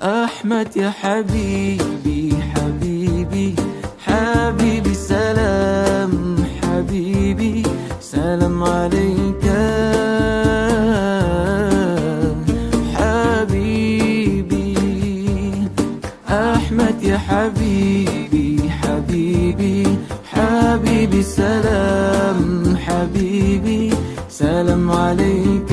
أحمد يا حبيبي حبيبي حبيبي، سلام حبيبي، سلام عليك حبيبي. أحمد يا حبيبي حبيبي حبيبي، سلام حبيبي، سلام عليك